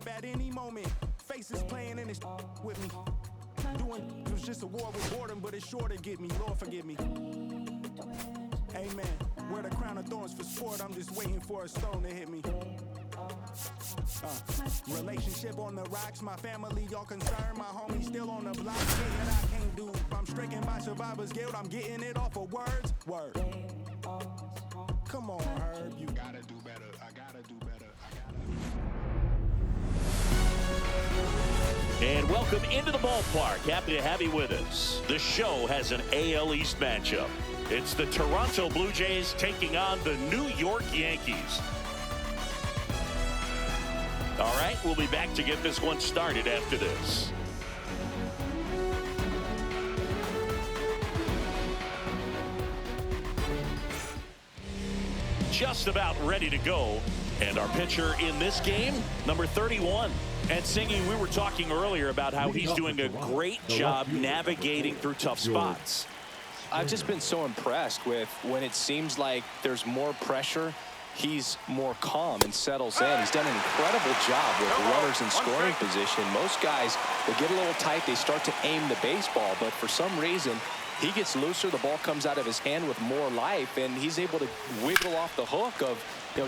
flip at any moment. Faces playing in this with me. Doing it was just a war with boredom, but it's sure to get me. Lord forgive me. Amen. Wear the crown of thorns for sport. I'm just waiting for a stone to hit me. Relationship on the rocks. My family all concerned. My homie still on the block. Saying I can't do. I'm stricken by survivor's guilt. I'm getting it off of words. Word. Come on, Herb. You gotta do better. I gotta do better. And welcome into the ballpark. Happy to have you with us. The show has an AL East matchup. It's the Toronto Blue Jays taking on the New York Yankees. All right, we'll be back to get this one started after this. Just about ready to go. And our pitcher in this game, number 31. And Singy, we were talking earlier about how he's doing a great job navigating through tough spots. I've just been so impressed with when it seems like there's more pressure, he's more calm and settles in. He's done an incredible job with runners in scoring position. Most guys, they get a little tight, they start to aim the baseball, but for some reason, he gets looser, the ball comes out of his hand with more life, and he's able to wiggle off the hook of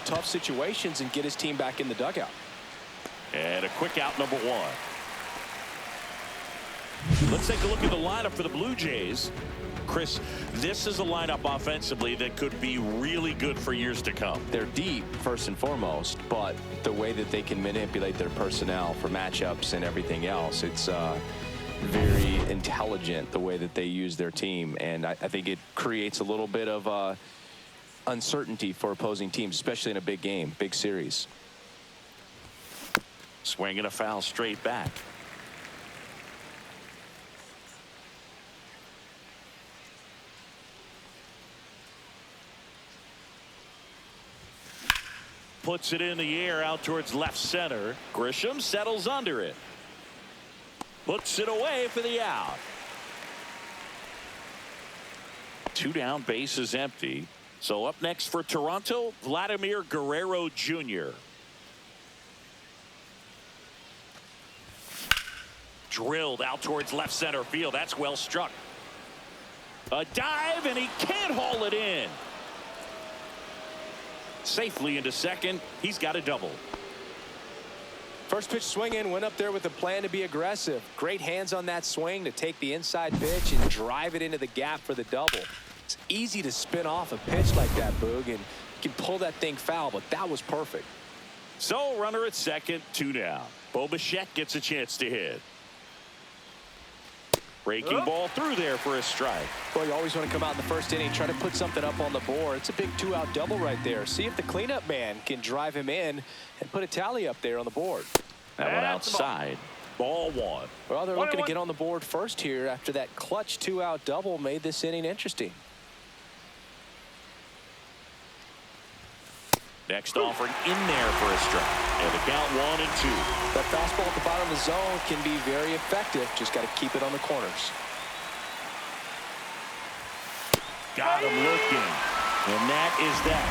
tough situations and get his team back in the dugout. And a quick out, number one. Let's take a look at the lineup for the Blue Jays. Chris, this is a lineup offensively that could be really good for years to come. They're deep, first and foremost, but the way that they can manipulate their personnel for matchups and everything else, it's very intelligent the way that they use their team. And I think it creates a little bit of uncertainty for opposing teams, especially in a big game, big series. Swing and a foul straight back. Puts it in the air out towards left center. Grisham settles under it. Puts it away for the out. Two down, base is empty. So up next for Toronto, Vladimir Guerrero Jr. Drilled out towards left center field. That's well struck. A dive, and he can't haul it in. Safely into second. He's got a double. First pitch swinging, went up there with a plan to be aggressive. Great hands on that swing to take the inside pitch and drive it into the gap for the double. It's easy to spin off a pitch like that, Boog, and you can pull that thing foul, but that was perfect. So runner at second, two down. Bo Bichette gets a chance to hit. Breaking ball through there for a strike. Well, you always want to come out in the first inning, try to put something up on the board. It's a big two-out double right there. See if the cleanup man can drive him in and put a tally up there on the board. That one outside. Ball one. Well, they're looking to get on the board first here after that clutch two-out double made this inning interesting. Next offering in there for a strike. And the count 1-2. That fastball at the bottom of the zone can be very effective. Just got to keep it on the corners. Got him looking. And that is that.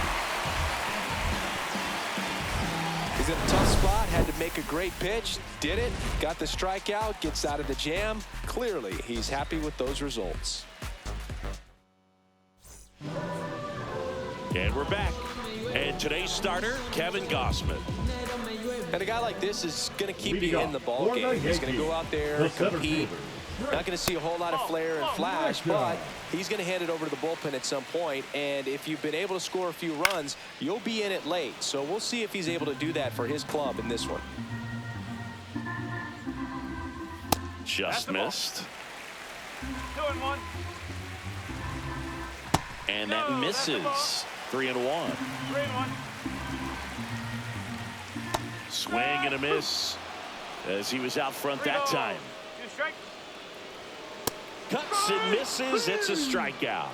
He's in a tough spot. Had to make a great pitch. Did it. Got the strikeout. Gets out of the jam. Clearly, he's happy with those results. And we're back. And today's starter, Kevin Gausman. And a guy like this is going to keep you in the ball game. He's going to go out there and compete. Not going to see a whole lot of flair and flash, but he's going to hand it over to the bullpen at some point. And if you've been able to score a few runs, you'll be in it late. So we'll see if he's able to do that for his club in this one. Just missed. 2-1. And that misses. 3-1. 3-1. Swing and a miss as he was out front that time. Cuts and misses. It's a strikeout.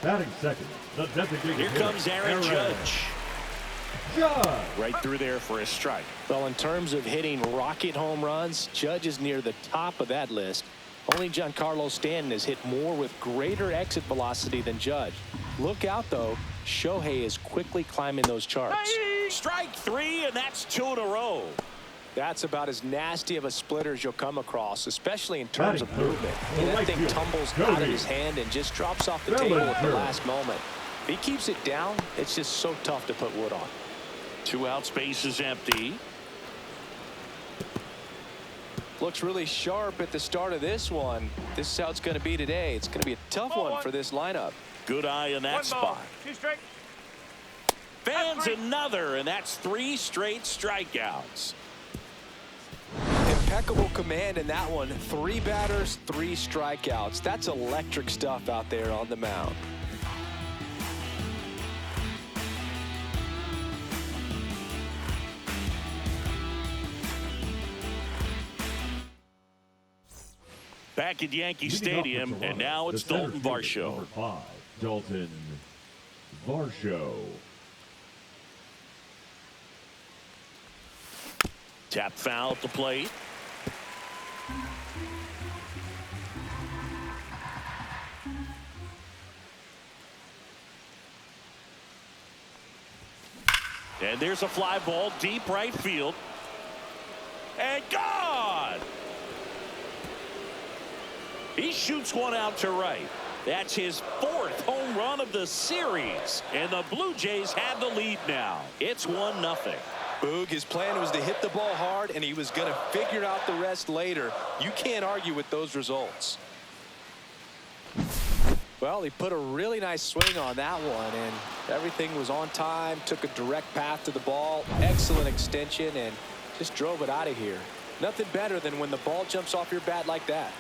Batting second, the designated Here comes Aaron Judge. Right through there for a strike. Well, in terms of hitting rocket home runs, Judge is near the top of that list. Only Giancarlo Stanton has hit more with greater exit velocity than Judge. Look out, though. Shohei is quickly climbing those charts. Strike three, and that's 2 in a row. That's about as nasty of a splitter as you'll come across, especially in terms of Batting movement. third. And that Right thing field. tumbles Go out of deep. his hand and just drops off the Well table and at the third. last moment. If he keeps it down, it's just so tough to put wood on. 2 outs, base is empty. Looks really sharp at the start of this one. This is how it's going to be today. It's going to be a tough one for this lineup. Good eye in that 1 ball. spot. 2 strikes. Fans Three. another, and that's 3 straight strikeouts. Impeccable command in that one. 3 batters, 3 strikeouts. That's electric stuff out there on the mound. Back at Yankee Leading off for Stadium, Toronto, and now it's the center Dalton fielder, Varsho. number 5, Dalton Varsho. Tap foul at the plate. And there's a fly ball deep right field. And gone! He shoots one out to right. That's his 4th home run of the series. And the Blue Jays have the lead now. It's 1-0. Boog, his plan was to hit the ball hard, and he was going to figure out the rest later. You can't argue with those results. Well, he put a really nice swing on that one, and everything was on time, took a direct path to the ball, excellent extension, and just drove it out of here. Nothing better than when the ball jumps off your bat like that.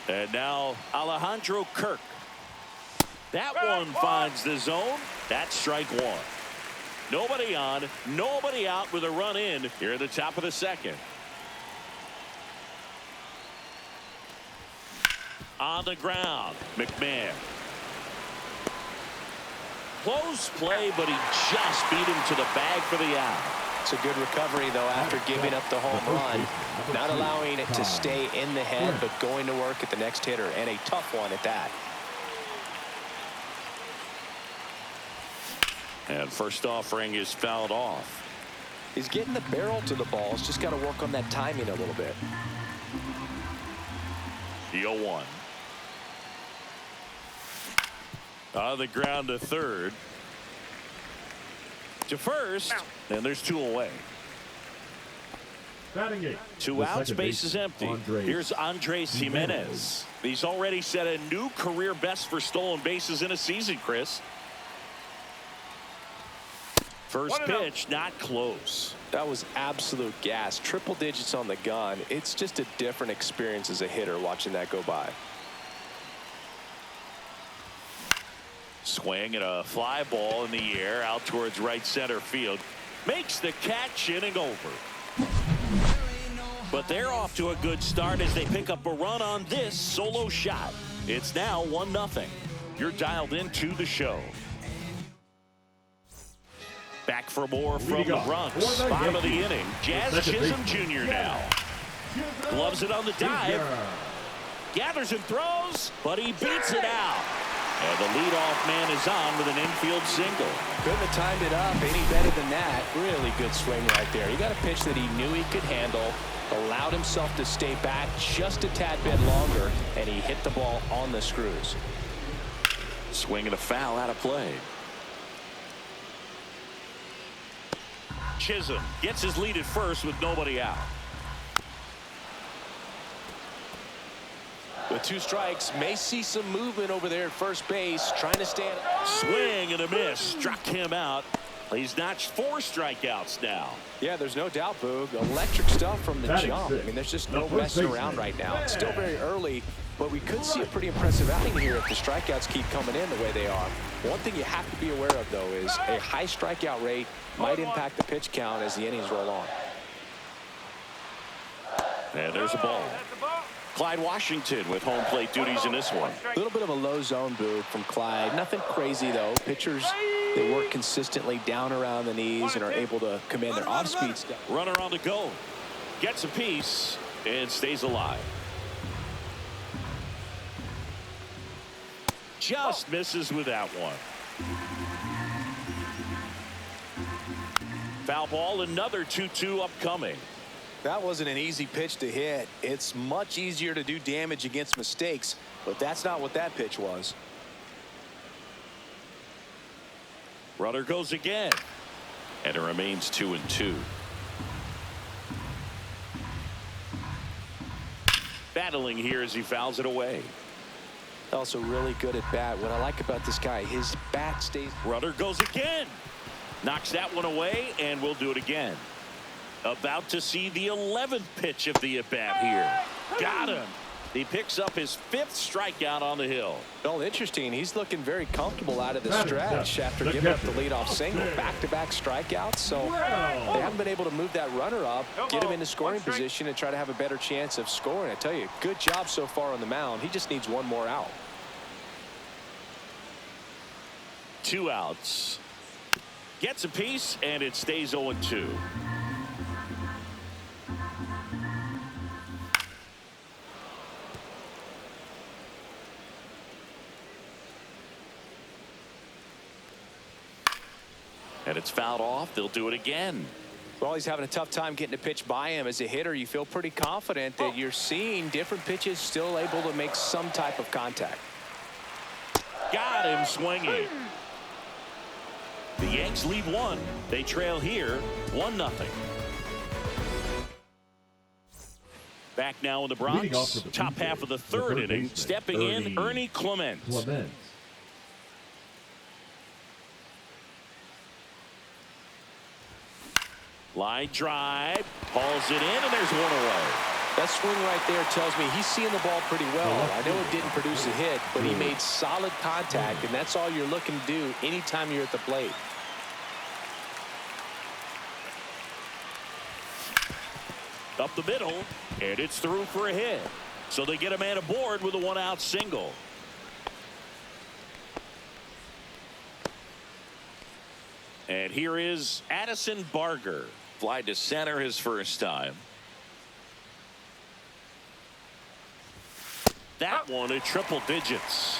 And now Alejandro Kirk. That one finds the zone. That's strike 1. Nobody on, nobody out with a run in here at the top of the 2nd. On the ground, McMahon. Close play, but he just beat him to the bag for the out. It's a good recovery, though, after giving up the home run. Not allowing it to stay in the head, but going to work at the next hitter, and a tough one at that. And first offering is fouled off. He's getting the barrel to the ball. He's just got to work on that timing a little bit. The 0-1. On the ground to third. To first, and there's 2 away. Batting 8. 2 outs, base is empty. Here's Andres Jimenez. He's already set a new career best for stolen bases in a season, Chris. First pitch, not close. That was absolute gas. Triple digits on the gun. It's just a different experience as a hitter watching that go by. Swing and a fly ball in the air out towards right center field. Makes the catch, inning over. But they're off to a good start as they pick up a run on this solo shot. It's now 1-0. You're dialed into the show. Back for more from the Bronx. Bottom of the inning. Jazz Chisholm Jr. now. Gloves it on the dive. Gathers and throws, but he beats it out. And the leadoff man is on with an infield single. Couldn't have timed it up any better than that. Really good swing right there. He got a pitch that he knew he could handle, allowed himself to stay back just a tad bit longer, and he hit the ball on the screws. Swing and a foul out of play. Chisholm gets his lead at first with nobody out. With 2 strikes, may see some movement over there at first base, trying to stand. Swing and a miss. Struck him out. He's notched 4 strikeouts now. Yeah, there's no doubt, Boog. Electric stuff from the Batting jump. I 6. mean, there's just The no first messing baseman. around right now. It's still very early, but we could see a pretty impressive outing here if the strikeouts keep coming in the way they are. One thing you have to be aware of, though, is a high strikeout rate might impact the pitch count as the innings roll on. And there's a ball. That's the ball. Clyde Washington with home plate duties in this one. A little bit of a low zone, Boog, from Clyde. Nothing crazy, though. Pitchers, they work consistently down around the knees and are able to command their off-speed stuff. Runner on the go. Gets a piece and stays alive. Just misses with that one. Foul ball, another 2-2 upcoming. That wasn't an easy pitch to hit. It's much easier to do damage against mistakes, but that's not what that pitch was. Runner goes again, and it remains 2-2. Battling here as he fouls it away. Also really good at bat. What I like about this guy, his bat stays. Runner goes again. Knocks that one away, and we'll do it again. About to see the 11th pitch of the at-bat here. Got him. He picks up his 5th strikeout on the hill. Well, interesting. He's looking very comfortable out of the stretch after giving up the leadoff single. Back-to-back strikeouts. So they haven't been able to move that runner up, get him into scoring position, and try to have a better chance of scoring. I tell you, good job so far on the mound. He just needs one more out. 2 outs. Gets a piece, and it stays 0-2. And it's fouled off. They'll do it again. Well, he's having a tough time getting a pitch by him. As a hitter, you feel pretty confident that you're seeing different pitches still able to make some type of contact. Got him swinging. The Yanks lead 1. They trail here 1-0. Back now in the Bronx. Top half of the third inning. Stepping in, Ernie Clements. Line drive, hauls it in, and there's one away. That swing right there tells me he's seeing the ball pretty well. I know it didn't produce a hit, but he made solid contact, and that's all you're looking to do anytime you're at the plate. Up the middle, and it's through for a hit. So they get a man aboard with a 1-out single. And here is Addison Barger. Fly to center his first time. That one at triple digits.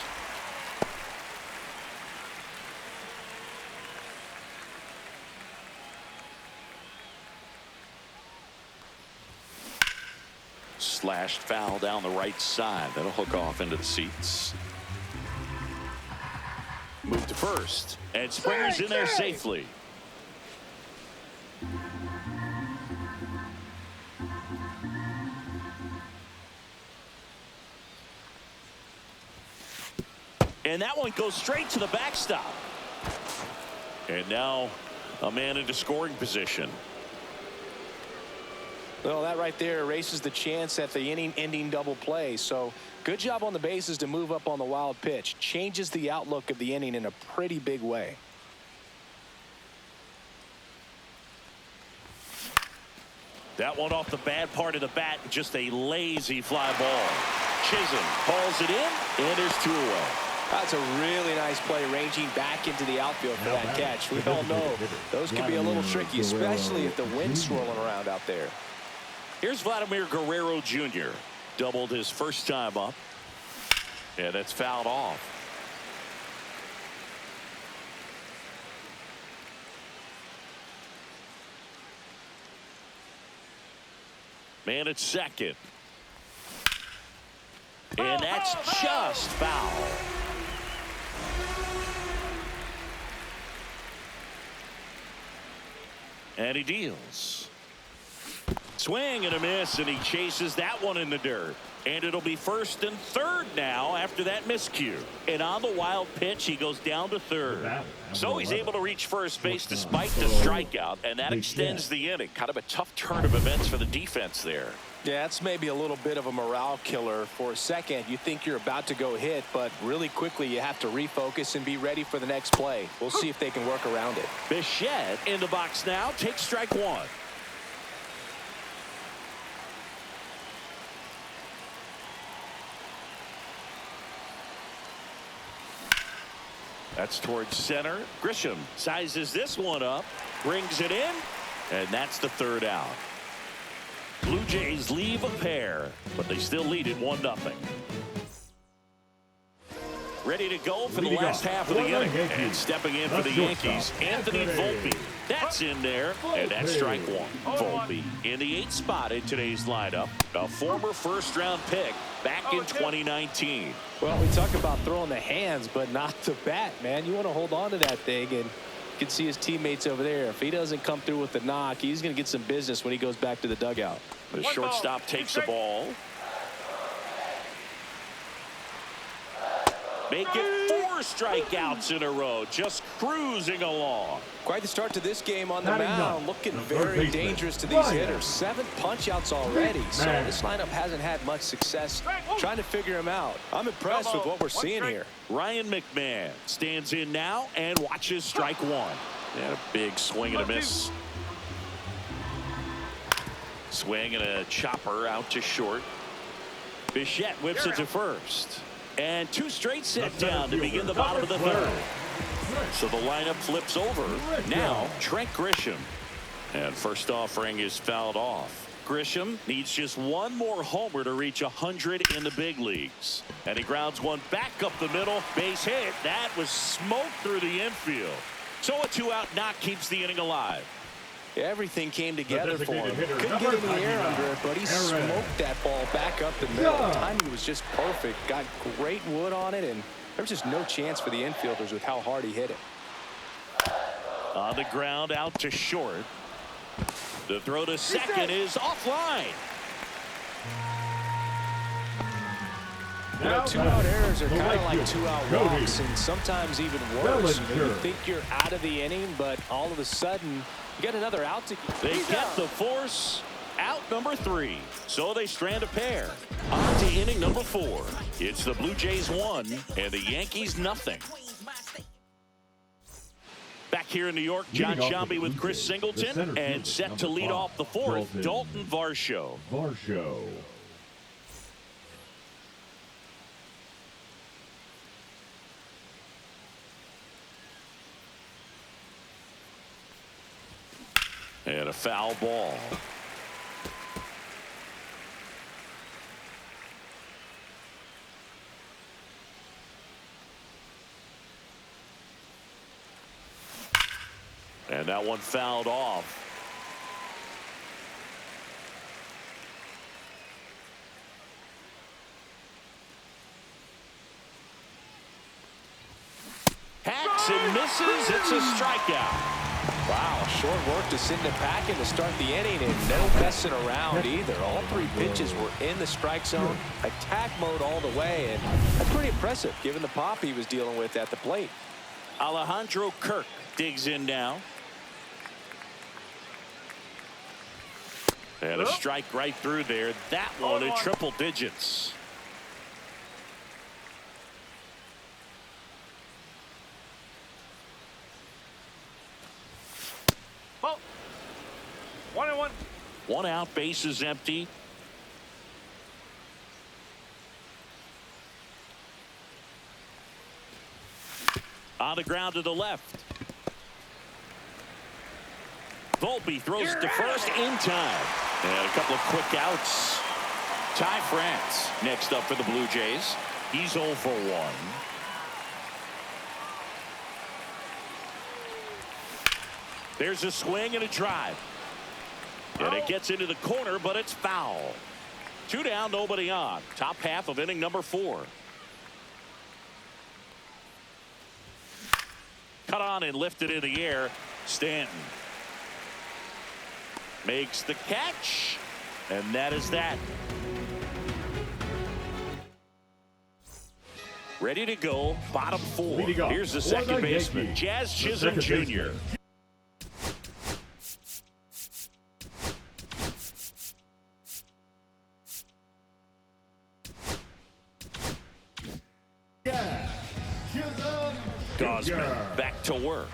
Slashed foul down the right side. That'll hook off into the seats. Move to first, and Springer's in there safely. And that one goes straight to the backstop. And now a man into scoring position. Well, that right there erases the chance at the inning-ending double play. So good job on the bases to move up on the wild pitch. Changes the outlook of the inning in a pretty big way. That one off the bad part of the bat, just a lazy fly ball. Chisholm hauls it in, and there's 2 away. That's a really nice play, ranging back into the outfield for that catch. We all know those can be a little tricky, especially if the wind's swirling around out there. Here's Vladimir Guerrero Jr. Doubled his first time up. And that's fouled off. Man at second. And that's just foul. And he deals. Swing and a miss, and he chases that one in the dirt. And it'll be first and third now after that miscue. And on the wild pitch, he goes down to third. So he's able to reach first base despite the strikeout, and that extends the inning. Kind of a tough turn of events for the defense there. Yeah, that's maybe a little bit of a morale killer. For a second, you think you're about to go hit, but really quickly you have to refocus and be ready for the next play. We'll see if they can work around it. Bichette in the box now, takes strike 1. That's towards center. Grisham sizes this one up, brings it in, and that's the 3rd out. Blue Jays leave a pair, but they still lead it 1-0. Ready to go for the last half of the inning. And stepping in for the Yankees, Anthony Volpe. That's in there, and that's strike one. Volpe in the 8th spot in today's lineup. A former first-round pick back in 2019. Well, we talk about throwing the hands, but not the bat, man. You want to hold on to that thing, and you can see his teammates over there. If he doesn't come through with the knock, he's going to get some business when he goes back to the dugout. The shortstop takes the ball. Making 4 strikeouts in a row, just cruising along. Quite the start to this game on the mound, looking very dangerous to these hitters. 7 punch-outs already, so this lineup hasn't had much success trying to figure him out. I'm impressed with what we're seeing here. Ryan McMahon stands in now and watches strike one. And a big swing and a miss. Swing and a chopper out to short. Bichette whips it to first. And 2 straight set down to begin the bottom of the 3rd. So the lineup flips over. Now Trent Grisham. And first offering is fouled off. Grisham needs just 1 more homer to reach 100 in the big leagues. And he grounds one back up the middle. Base hit. That was smoked through the infield. So a 2-out knock keeps the inning alive. Everything came together for him. Couldn't get any air under it, but he smoked that ball back up the middle. The timing was just perfect. Got great wood on it, and there's just no chance for the infielders with how hard he hit it. On the ground, out to short. The throw to second is offline. You know, 2-out errors are kind of like 2-out walks, and sometimes even worse. You think you're out of the inning, but all of a sudden, you get another out to They get the force. Out number 3. So they strand a pair. On to inning number 4. It's the Blue Jays 1 and the Yankees nothing. Back here in New York, John Sciambi with Chris Singleton, and set to lead off the 4th, Dalton Varsho. And a foul ball. And that one fouled off. Hacks and misses. It's a strikeout. Wow, short work to send it packing to start the inning, and no messing around either. All 3 pitches were in the strike zone, attack mode all the way, and that's pretty impressive given the pop he was dealing with at the plate. Alejandro Kirk digs in now. And a strike right through there. That one at triple digits. Oh. 1-1. 1 out, base is empty. On the ground to the left. Volpe throws it to first in time. And a couple of quick outs. Ty France next up for the Blue Jays. He's 0 for 1. There's a swing and a drive. And it gets into the corner, but it's foul. 2 down, nobody on. Top half of inning number 4. Cut on and lifted in the air. Stanton makes the catch, and that is that. Ready to go, bottom 4. Here's the second baseman, Jazz Chisholm Jr. Gosman back to work.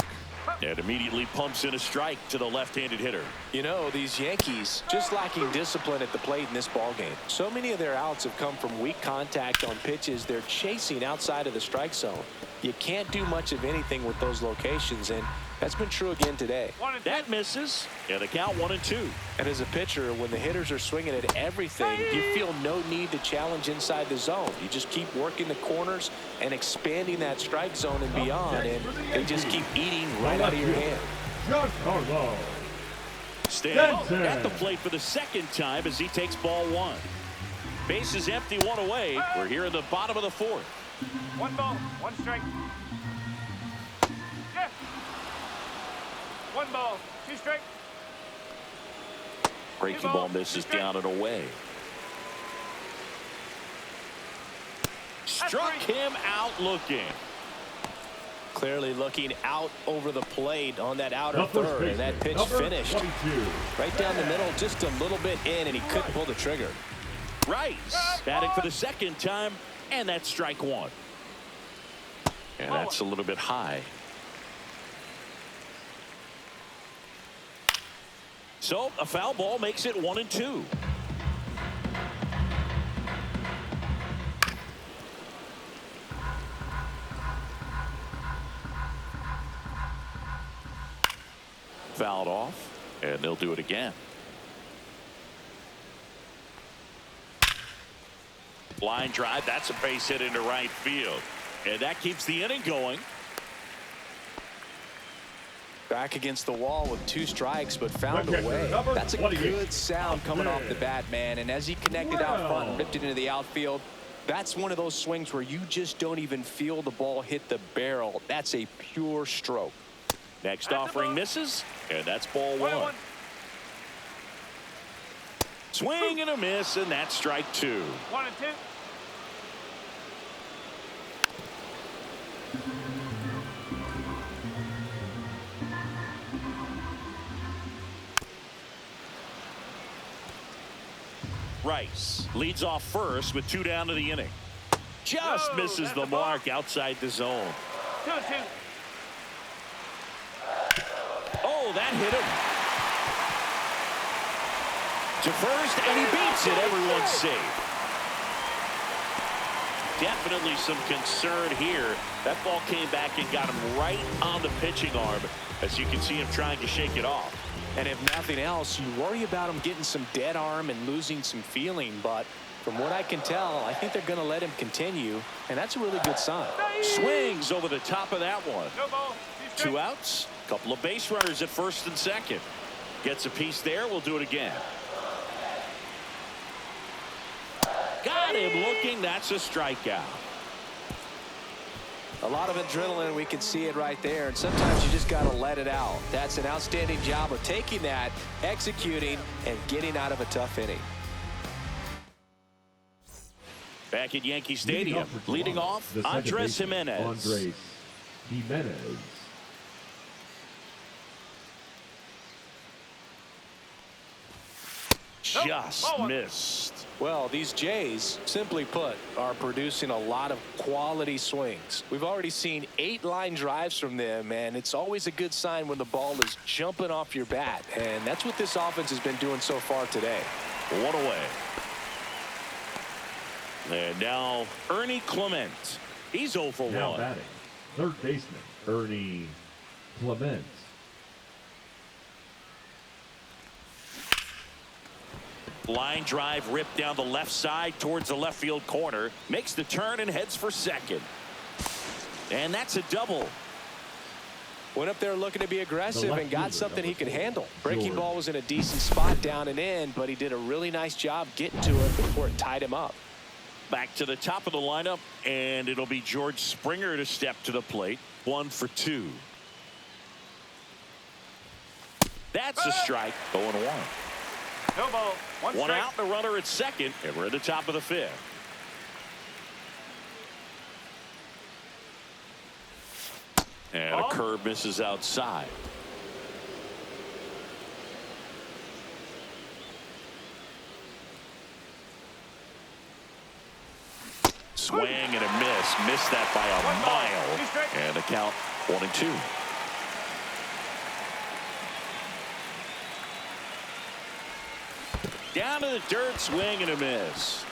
And immediately pumps in a strike to the left-handed hitter. You know, these Yankees just lacking discipline at the plate in this ballgame. So many of their outs have come from weak contact on pitches they're chasing outside of the strike zone. You can't do much of anything with those locations, and That's been true again today. That misses, and the count 1-2. And as a pitcher, when the hitters are swinging at everything, you feel no need to challenge inside the zone. You just keep working the corners and expanding that strike zone and beyond, and they just keep eating right out of your hand. Stanton at the plate for the second time as he takes ball one. Base is empty, one away. We're here in the bottom of the fourth. 1 ball, 1 strike. Yeah. 1 ball, 2 strike. Breaking ball misses down and away. Struck him out looking. Clearly looking out over the plate on that outer third, and that pitch finished. Right down the middle, just a little bit in, and he couldn't pull the trigger. Rice batting for the second time, and that's strike one. And that's a little bit high. So a foul ball makes it 1-2. Fouled off, and they'll do it again. Line drive, that's a base hit into right field. And that keeps the inning going. Back against the wall with 2 strikes, but found a way. That's a good sound coming off the bat, man. And as he connected out front and ripped it into the outfield, that's one of those swings where you just don't even feel the ball hit the barrel. That's a pure stroke. Next offering misses, and that's ball one. Swing and a miss, and that's strike two. 1 and 2. Rice leads off first with 2 down to the inning. Just misses the mark outside the zone. 2-2. Oh, that hit him. To first, and he beats it. Everyone's safe. Definitely some concern here. That ball came back and got him right on the pitching arm, as you can see him trying to shake it off. And if nothing else, you worry about him getting some dead arm and losing some feeling. But from what I can tell, I think they're going to let him continue, and that's a really good sign. Swings over the top of that one. No ball, 2 2 outs. Couple of base runners at first and second. Gets a piece there. We'll do it again. Got him looking. That's a strikeout. A lot of adrenaline, we can see it right there, and sometimes you just got to let it out. That's an outstanding job of taking that, executing, and getting out of a tough inning. Back at Yankee Stadium, leading off, Andres Jimenez. Just missed. Well, these Jays, simply put, are producing a lot of quality swings. We've already seen 8 line drives from them, and it's always a good sign when the ball is jumping off your bat. And that's what this offense has been doing so far today. 1 away. And now Ernie Clement. He's 0 for 1. Now batting, third baseman Ernie Clement. Line drive ripped down the left side towards the left field corner. Makes the turn and heads for second. And that's a double. Went up there looking to be aggressive and got something he could handle. Breaking ball was in a decent spot down and in, but he did a really nice job getting to it before it tied him up. Back to the top of the lineup, and it'll be George Springer to step to the plate. 1 for 2. That's a strike. 0-1. No ball, 1 One strike. out, the runner at second, and we're at the top of the 5th. And a curve misses outside. Swing and a miss. Missed that by a mile. And the count 1-2. Down to the dirt, swing and a miss.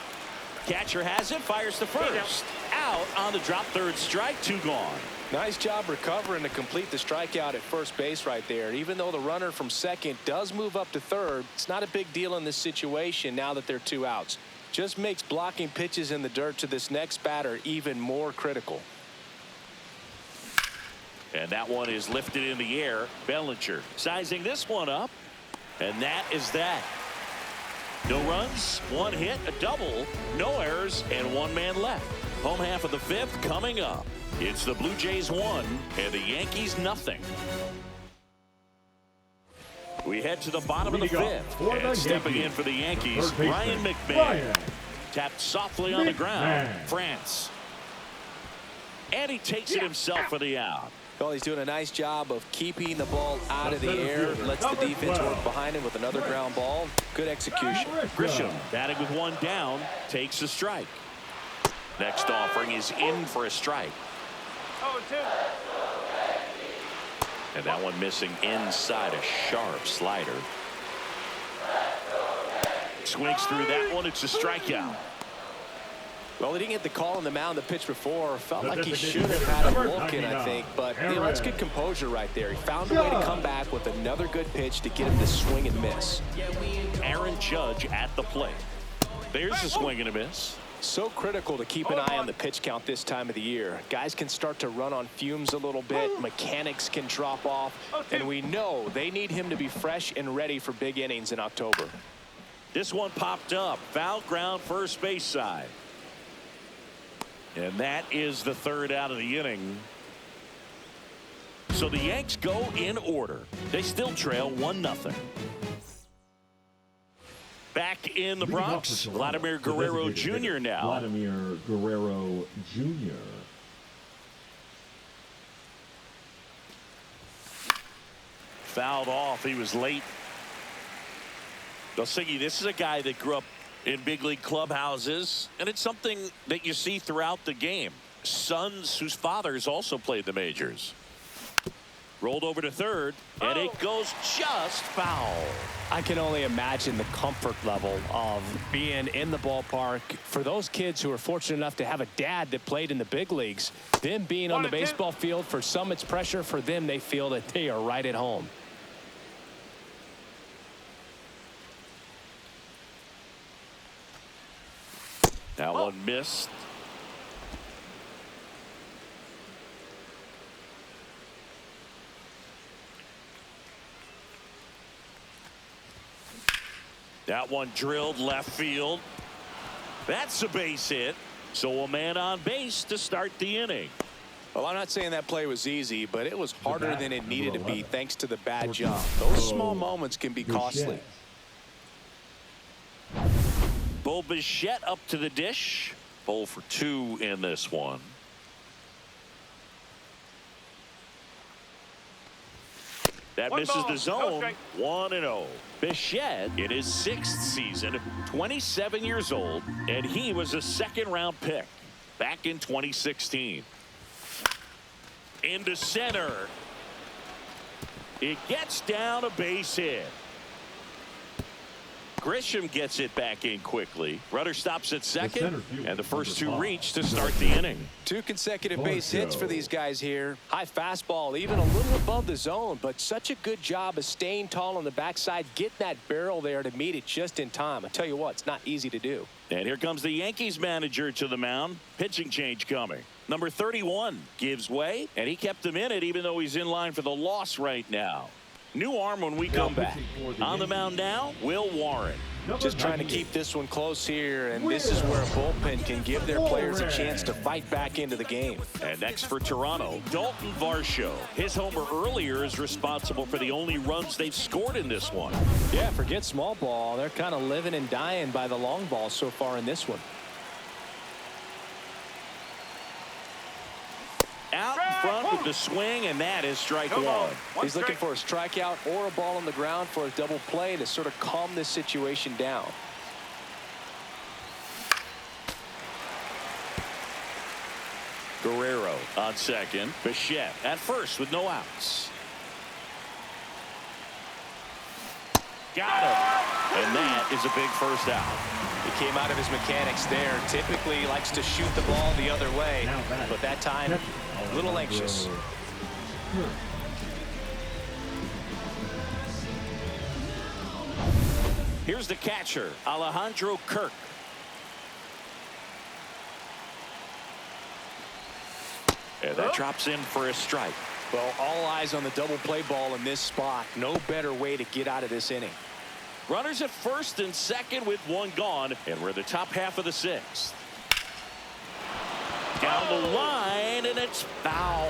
Catcher has it, fires to first. Out on the drop, third strike, 2 gone. Nice job recovering to complete the strikeout at first base right there. Even though the runner from second does move up to third, it's not a big deal in this situation now that there are 2 outs. Just makes blocking pitches in the dirt to this next batter even more critical. And that one is lifted in the air. Bellinger sizing this one up. And that is that. No runs, 1 hit, a double, no errors, and 1 man left. Home half of the 5th coming up. It's the Blue Jays 1 and the Yankees nothing. We head to the bottom of the 5th. And stepping in for the Yankees, Ryan McMahon. Tapped softly on the ground. France. And he takes it himself for the out. Well, he's doing a nice job of keeping the ball out of the air. Lets the defense work behind him with another ground ball. Good execution. Grisham batting with 1 down. Takes a strike. Next offering is in for a strike. 0-2. And that one missing inside a sharp slider. Swings through that one. It's a strikeout. Well, he didn't get the call on the mound the pitch before. Felt like he should have had a look in, I think. But, you know, that's good composure right there. He found a way to come back with another good pitch to get him to swing and miss. Aaron Judge at the plate. There's a swing and a miss. So critical to keep an eye on the pitch count this time of the year. Guys can start to run on fumes a little bit. Mechanics can drop off. And we know they need him to be fresh and ready for big innings in October. This one popped up. Foul ground first base side. And that is the 3rd out of the inning. So the Yanks go in order. They still trail 1-0. Back in the Bronx, Vladimir Guerrero Jr. now. Vladimir Guerrero Jr. Fouled off. He was late. Dosigi, this is a guy that grew up in big league clubhouses, and it's something that you see throughout the game. Sons whose fathers also played the majors. Rolled over to third, and it goes just foul. I can only imagine the comfort level of being in the ballpark. For those kids who are fortunate enough to have a dad that played in the big leagues, them being on the baseball field, for some it's pressure. For them, they feel that they are right at home. That one missed. That one drilled left field. That's a base hit. So a man on base to start the inning. Well, I'm not saying that play was easy, but it was harder than it needed to be thanks to the bad jump. Those small moments can be costly. Bo Bichette up to the dish. 0 for 2 in this one. That misses the zone. 1-0. Bichette in his 6th season, 27 years old, and he was a 2nd-round pick back in 2016. Into center. It gets down a base hit. Grisham gets it back in quickly. Rudder stops at second, and the first 2 reach to start the inning. 2 consecutive base hits for these guys here. High fastball, even a little above the zone, but such a good job of staying tall on the backside, getting that barrel there to meet it just in time. I tell you what, it's not easy to do. And here comes the Yankees manager to the mound. Pitching change coming. Number 31 gives way, and he kept him in it even though he's in line for the loss right now. New arm when we come back. On the mound now, Will Warren. Just trying to keep this one close here, and this is where a bullpen can give their players a chance to fight back into the game. And next for Toronto, Dalton Varsho. His homer earlier is responsible for the only runs they've scored in this one. Yeah, forget small ball. They're kind of living and dying by the long ball so far in this one. Out in front with the swing, and that is strike 1. He's looking for a strikeout or a ball on the ground for a double play to sort of calm this situation down. Guerrero on second. Bichette at first with no outs. Got him. And that is a big first out. He came out of his mechanics there. Typically he likes to shoot the ball the other way, but that time a little anxious. Here's the catcher, Alejandro Kirk. And that drops in for a strike. Well, all eyes on the double play ball in this spot. No better way to get out of this inning. Runners at first and second with one gone, and we're in the top half of the sixth. Down the line, and it's foul.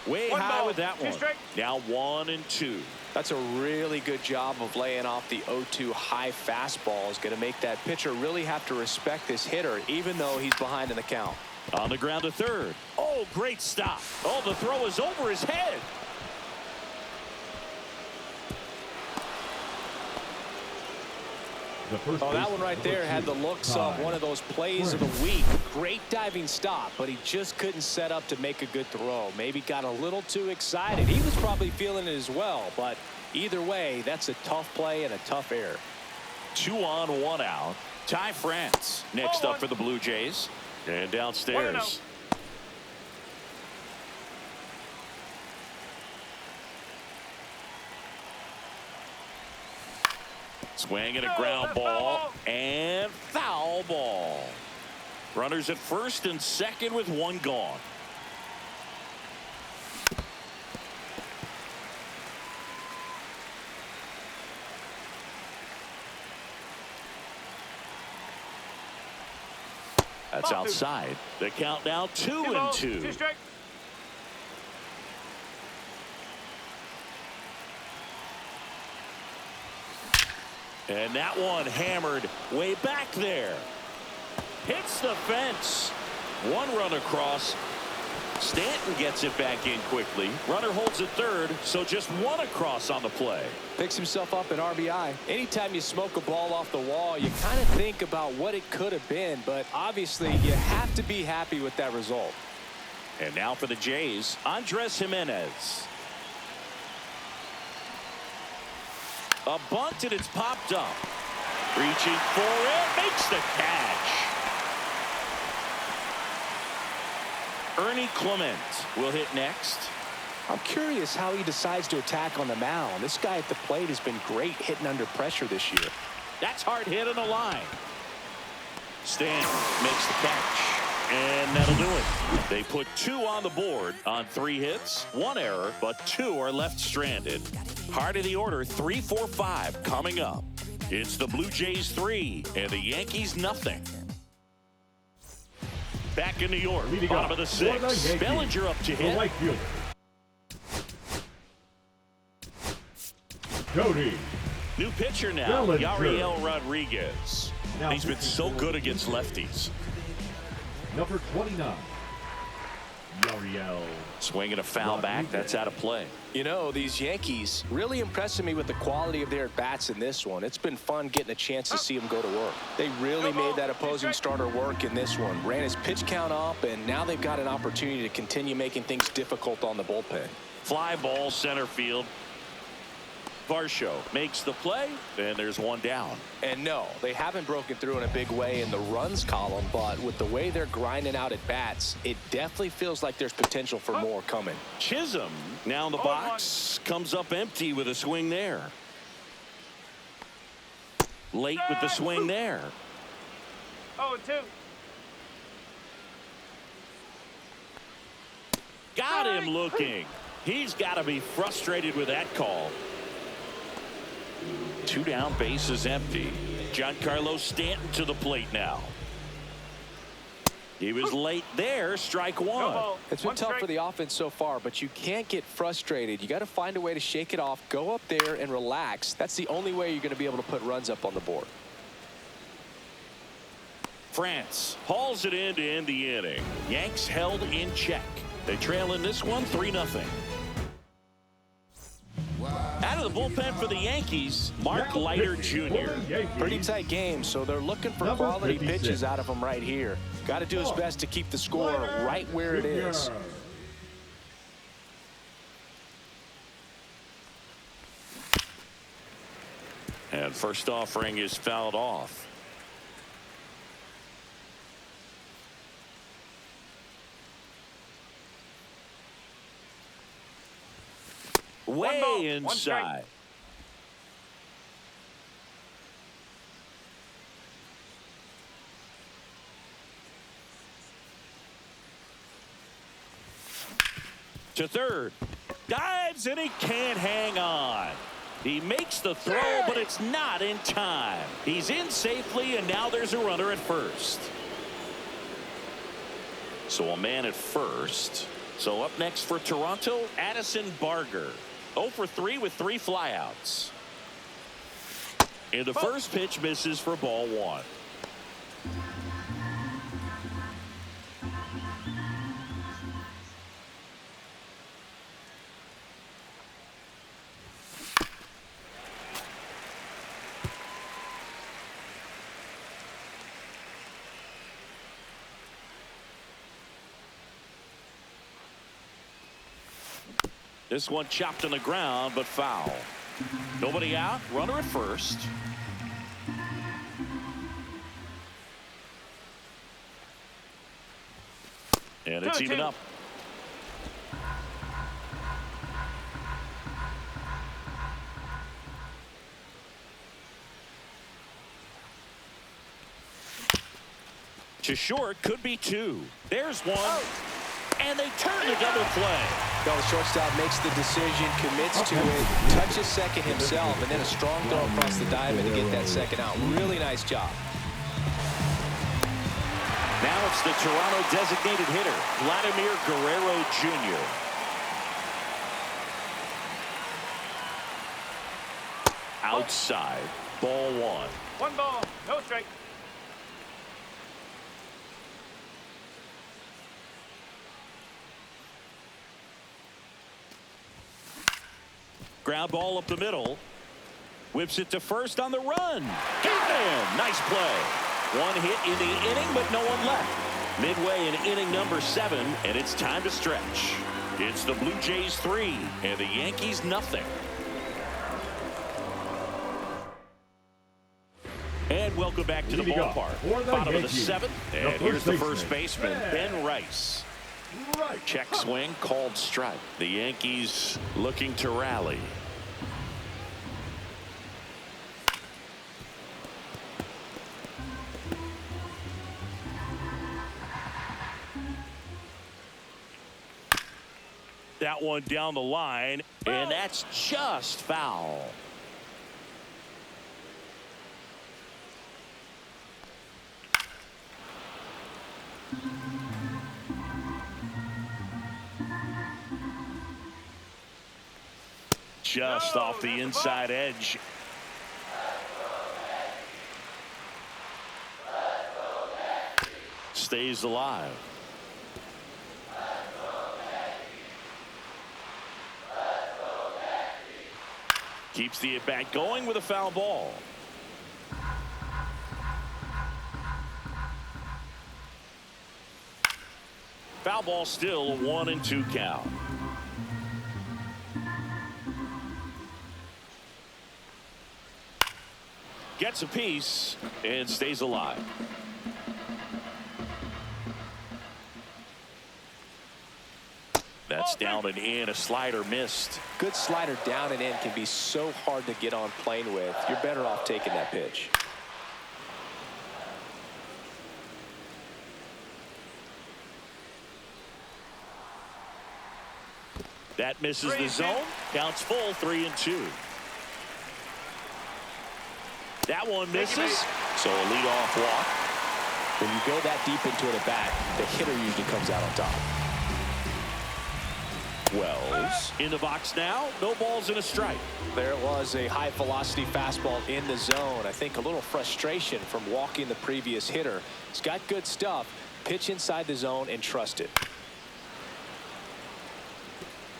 Way high with that one. Now 1-2. That's a really good job of laying off the 0-2 high fastball. Is going to make that pitcher really have to respect this hitter, even though he's behind in the count. On the ground to third. Oh, great stop. Oh, the throw is over his head. Oh, that one right there had the looks of one of those plays of the week. Great diving stop, but he just couldn't set up to make a good throw. Maybe got a little too excited. He was probably feeling it as well, but either way, that's a tough play and a tough error. 2 on, 1 out. Ty France next up for the Blue Jays. And downstairs. Swing and a ground ball and foul ball. Runners at first and second with one gone. That's outside. The count now 2-2. And that one hammered way back there. Hits the fence. One run across. Stanton gets it back in quickly. Runner holds it third, so just one across on the play. Picks himself up an RBI. Anytime you smoke a ball off the wall, you kind of think about what it could have been, but obviously you have to be happy with that result. And now for the Jays, Andres Jimenez. A bunt, and it's popped up. Reaching for it, makes the catch. Ernie Clement will hit next. I'm curious how he decides to attack on the mound. This guy at the plate has been great hitting under pressure this year. That's hard hit on the line. Stanton makes the catch. And that'll do it. They put 2 on the board on 3 hits, 1 error, but 2 are left stranded. Heart of the order, 3, 4, 5 coming up. It's the Blue Jays 3 and the Yankees nothing. Back in New York, bottom of the 6th. Bellinger up to hit. Right fielder. Cody. New pitcher now, Bellinger. Yariel Rodriguez. He's been so good against lefties. Number 29. Yariel. Swinging a foul back. That's out of play. You know, these Yankees really impressing me with the quality of their at-bats in this one. It's been fun getting a chance to see them go to work. They really made that opposing starter work in this one. Ran his pitch count up, and now they've got an opportunity to continue making things difficult on the bullpen. Fly ball center field. Varsho makes the play, and there's one down. And no, they haven't broken through in a big way in the runs column, but with the way they're grinding out at bats, it definitely feels like there's potential for more coming. Chisholm now in the box, comes up empty with a swing there. Late with the swing there. 0-2. Got him looking. He's got to be frustrated with that call. 2 down, bases empty. Giancarlo Stanton to the plate now. He was late there, strike 1. It's been tough for the offense so far, but you can't get frustrated. You got to find a way to shake it off, go up there and relax. That's the only way you're going to be able to put runs up on the board. France hauls it in to end the inning. Yanks held in check. They trail in this one 3-0. Out of the bullpen for the Yankees, Mark Leiter Jr. Pretty tight game, so they're looking for quality pitches out of him right here. Got to do his best to keep the score right where it is. And first offering is fouled off. Way inside. To third. Dives and he can't hang on. He makes the throw, but it's not in time. He's in safely, and now there's a runner at first. So a man at first. So up next for Toronto, Addison Barger. 0 for 3 with 3 flyouts. And the first pitch misses for ball 1. This one chopped on the ground, but foul. Nobody out. Runner at first. And it's even up. To short, could be 2. There's 1. And they turn the double play. Well, the shortstop makes the decision, commits to it, touches second himself, and then a strong throw across the diamond to get that second out. Really nice job. Now it's the Toronto designated hitter, Vladimir Guerrero Jr. Outside, ball 1. 1 ball, no strike. Ground ball up the middle. Whips it to first on the run. Got him. Nice play. 1 hit in the inning, but no one left. Midway in inning number 7, and it's time to stretch. It's the Blue Jays 3 and the Yankees nothing. And welcome back to the ballpark. Bottom of the 7th, and here's the first baseman, Ben Rice. Check swing, called strike. The Yankees looking to rally. That one down the line, and that's just foul. Just off the inside edge. Stays alive. Keeps the at-bat going with a foul ball. Foul ball still, 1-2 count. Gets a piece and stays alive. That's down and in. A slider missed. Good slider down and in can be so hard to get on plane with. You're better off taking that pitch. That misses the zone. Counts full, 3-2. That one misses. So a leadoff walk. When you go that deep into an at-bat, the hitter usually comes out on top. Wells in the box now. No balls and a strike. There was a high velocity fastball in the zone. I think a little frustration from walking the previous hitter. He's got good stuff. Pitch inside the zone and trust it.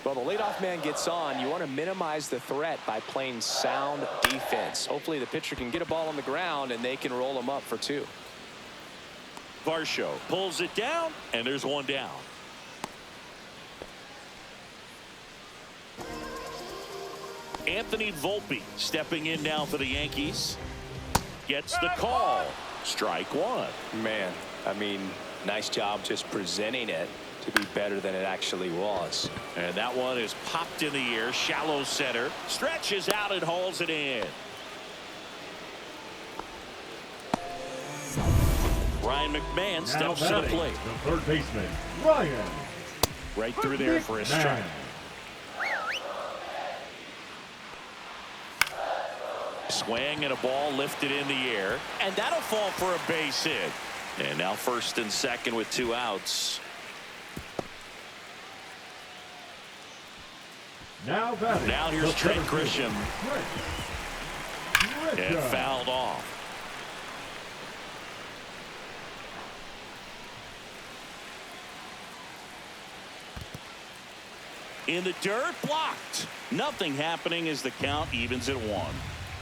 Well, the leadoff man gets on. You want to minimize the threat by playing sound defense. Hopefully the pitcher can get a ball on the ground and they can roll him up for 2. Varsho pulls it down, and there's one down. Anthony Volpe stepping in now for the Yankees. Gets the call. Strike one. Man, I mean, nice job just presenting it to be better than it actually was. And that one is popped in the air. Shallow center. Stretches out and hauls it in. Ryan McMahon steps to the plate. The third baseman, Ryan. Right through there for a strike. Swing and a ball lifted in the air. And that'll fall for a base hit. And now first and second with 2 outs. Now batting. Now here's Trent Grisham. And fouled off. In the dirt, blocked. Nothing happening as the count evens at 1.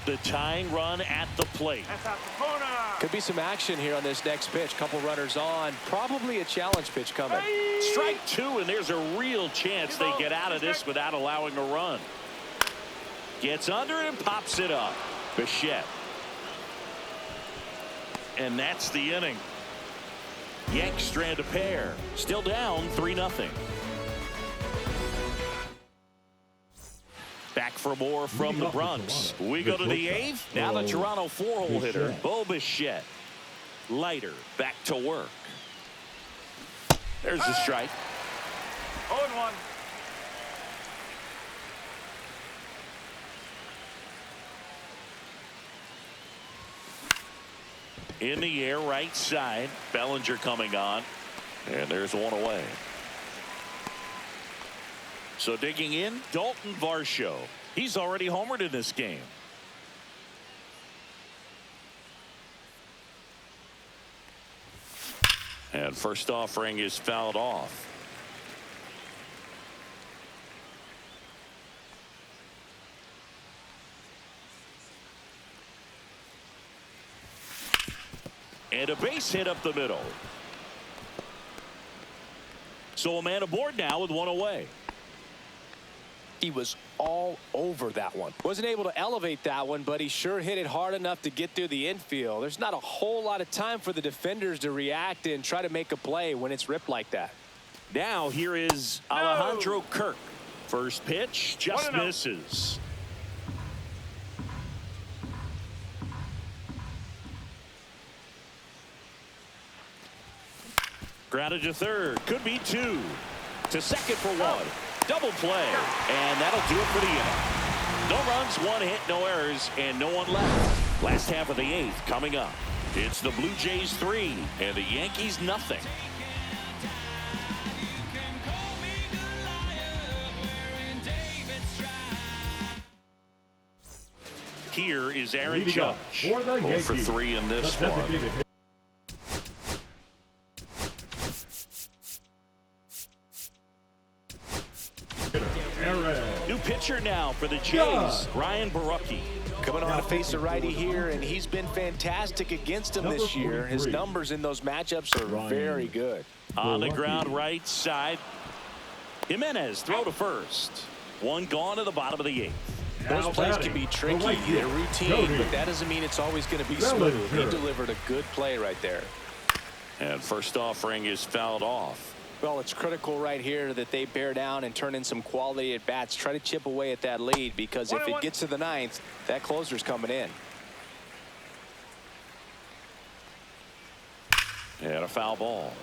The tying run at the plate. That's out the corner. Could be some action here on this next pitch. Couple runners on. Probably a challenge pitch coming. Strike 2, and there's a real chance they get out of this without allowing a run. Gets under and pops it up. Bichette. And that's the inning. Yanks strand a pair. Still down 3-0. Back for more from the Bronx. We go to the 8th. Now the Toronto 4-hole hitter, Bo Bichette. Leiter back to work. There's the strike. 0-1. In the air, right side. Bellinger coming on. And there's one away. So digging in, Dalton Varsho. He's already homered in this game. And first offering is fouled off. And a base hit up the middle. So a man aboard now with one away. He was all over that one. Wasn't able to elevate that one, but he sure hit it hard enough to get through the infield. There's not a whole lot of time for the defenders to react and try to make a play when it's ripped like that. Now here is Alejandro Kirk. First pitch just 1-0. misses. Grounded to third. Could be 2. To second for 1. Double play. And that'll do it for the inning. No runs, 1 hit, no errors, and no one left. Last half of the 8th coming up. It's the Blue Jays 3 and the Yankees nothing. Here is Aaron Judge. 0 for 3 in this one. New pitcher now for the Jays, Ryan Borucki. Coming on to face a righty here, and he's been fantastic against him this year. His numbers in those matchups are very good. On the ground right side. Jimenez throw to first. One gone to the bottom of the 8th. Those plays can be tricky. They're routine, but that doesn't mean it's always going to be smooth. He delivered a good play right there. And first offering is fouled off. Well, it's critical right here that they bear down and turn in some quality at bats. Try to chip away at that lead, because if it gets to the 9th, that closer's coming in. And a foul ball.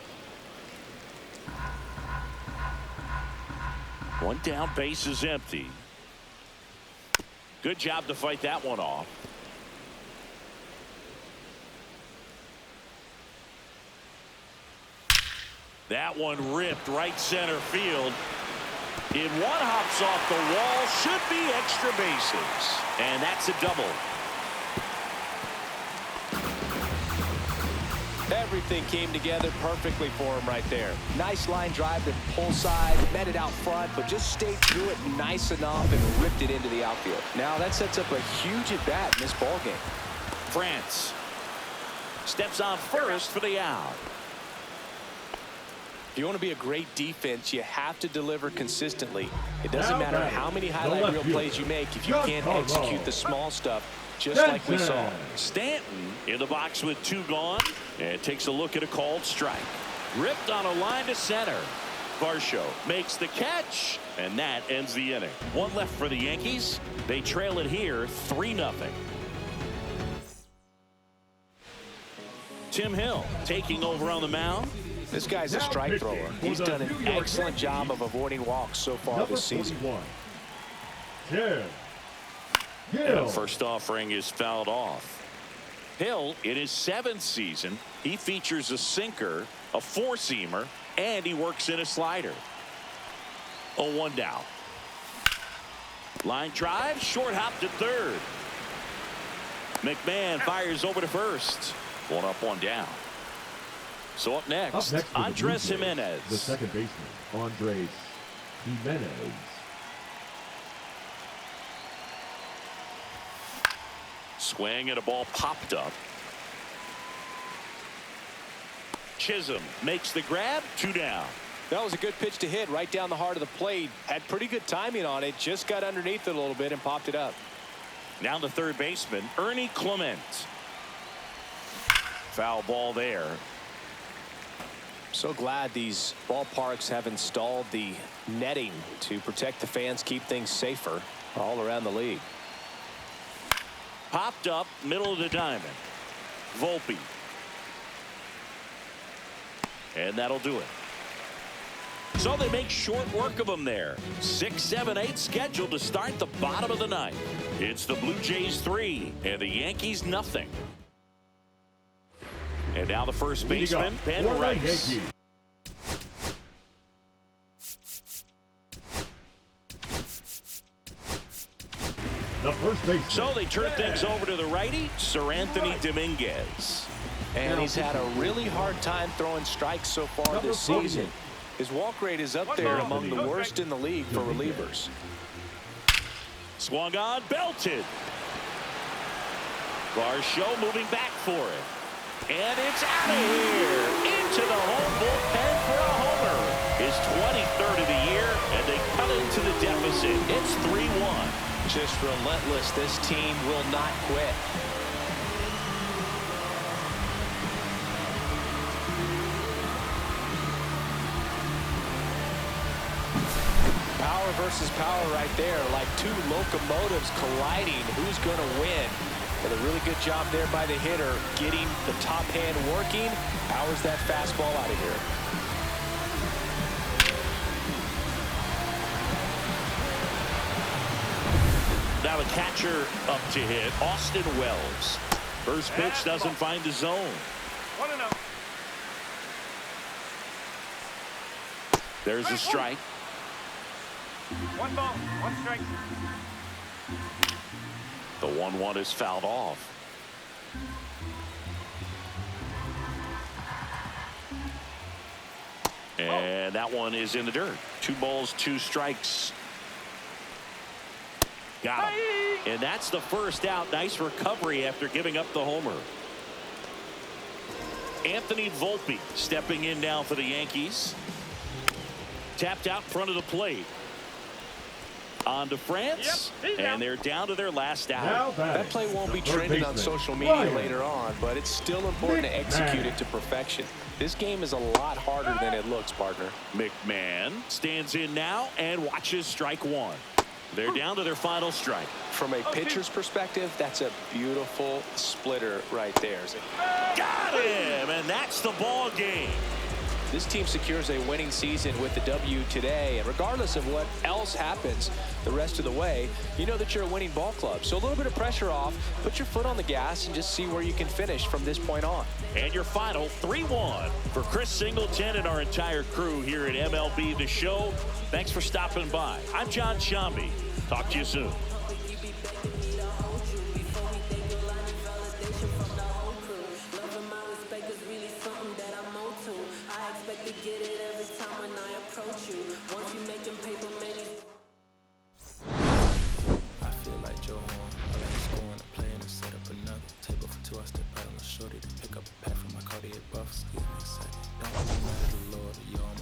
One down, base is empty. Good job to fight that one off. That one ripped right center field. If one hops off the wall, should be extra bases. And that's a double. Everything came together perfectly for him right there. Nice line drive to pull side, met it out front, but just stayed through it nice enough and ripped it into the outfield. Now that sets up a huge at-bat in this ballgame. France steps on first for the out. If you want to be a great defense, you have to deliver consistently. It doesn't matter how many highlight reel plays you make if you can't execute the small stuff, just like we saw. Stanton in the box with 2 gone, and takes a look at a called strike. Ripped on a line to center. Varsho makes the catch, and that ends the inning. 1 left for the Yankees. They trail it here 3-0. Tim Hill taking over on the mound. This guy's a strike thrower. He's done an excellent job of avoiding walks so far this season. And first offering is fouled off. Hill, in his 7th season, he features a sinker, a 4-seamer, and he works in a slider. 0-1 down. Line drive, short hop to third. McMahon fires over to first. 1 up, 1 down. So up next Andres Jimenez. The second baseman, Andres Jimenez. Swing and a ball popped up. Chisholm makes the grab, 2 down. That was a good pitch to hit right down the heart of the plate. Had pretty good timing on it. Just got underneath it a little bit and popped it up. Now the third baseman, Ernie Clement. Foul ball there. So glad these ballparks have installed the netting to protect the fans, keep things safer all around the league. Popped up, middle of the diamond. Volpe. And that'll do it. So they make short work of them there. 6, 7, 8 scheduled to start the bottom of the 9th. It's the Blue Jays 3 and the Yankees nothing. And now the first baseman, Ben Rice. The first baseman. So they turn things over to the righty, Sir Anthony Dominguez. And he's had a really hard time throwing strikes so far this season. His walk rate is up there among the worst in the league for relievers. Swung on, belted. Varsho moving back for it. And it's out of here. Into the home bullpen for a homer. His 23rd of the year, and they cut into the deficit. It's 3-1. Just relentless. This team will not quit. Power versus power right there, like 2 locomotives colliding. Who's going to win? But a really good job there by the hitter, getting the top hand working. Powers that fastball out of here. Now the catcher up to hit, Austin Wells. First pitch doesn't find the zone. 1-0. There's a strike. 1 ball, 1 strike. The 1-1 is fouled off. And that one is in the dirt. 2 balls, 2 strikes. Got him. And that's the first out. Nice recovery after giving up the homer. Anthony Volpe stepping in now for the Yankees. Tapped out front of the plate. On to France, and they're down to their last out. That play won't be trending on social media later on, but it's still important to execute it to perfection. This game is a lot harder than it looks, partner. McMahon stands in now and watches strike 1. They're down to their final strike. From a pitcher's perspective, that's a beautiful splitter right there. Got him, and that's the ball game. This team secures a winning season with the W today, and regardless of what else happens the rest of the way, you know that you're a winning ball club. So a little bit of pressure off, put your foot on the gas, and just see where you can finish from this point on. And your final 3-1 for Chris Singleton and our entire crew here at MLB The Show. Thanks for stopping by. I'm John Shambi. Talk to you soon. Shorty to pick up a pack from my Cartier buffs. Excuse me a second. Don't matter the Lord, you're on my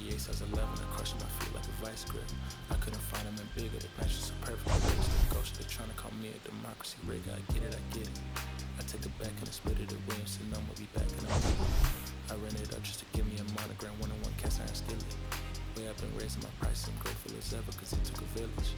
98 size 11, I crushed my feet like a vice grip. I couldn't find them in bigger, the passion so perfect. The ghost, they're trying to call me a democracy rig. I get it, I get it. I take it back and I split it at Williamson. I'm gonna be back and I ran it up just to give me a monogram. 1-on-1 cast iron skillet. Way I've been raising my price, I'm grateful as ever, cause it took a village.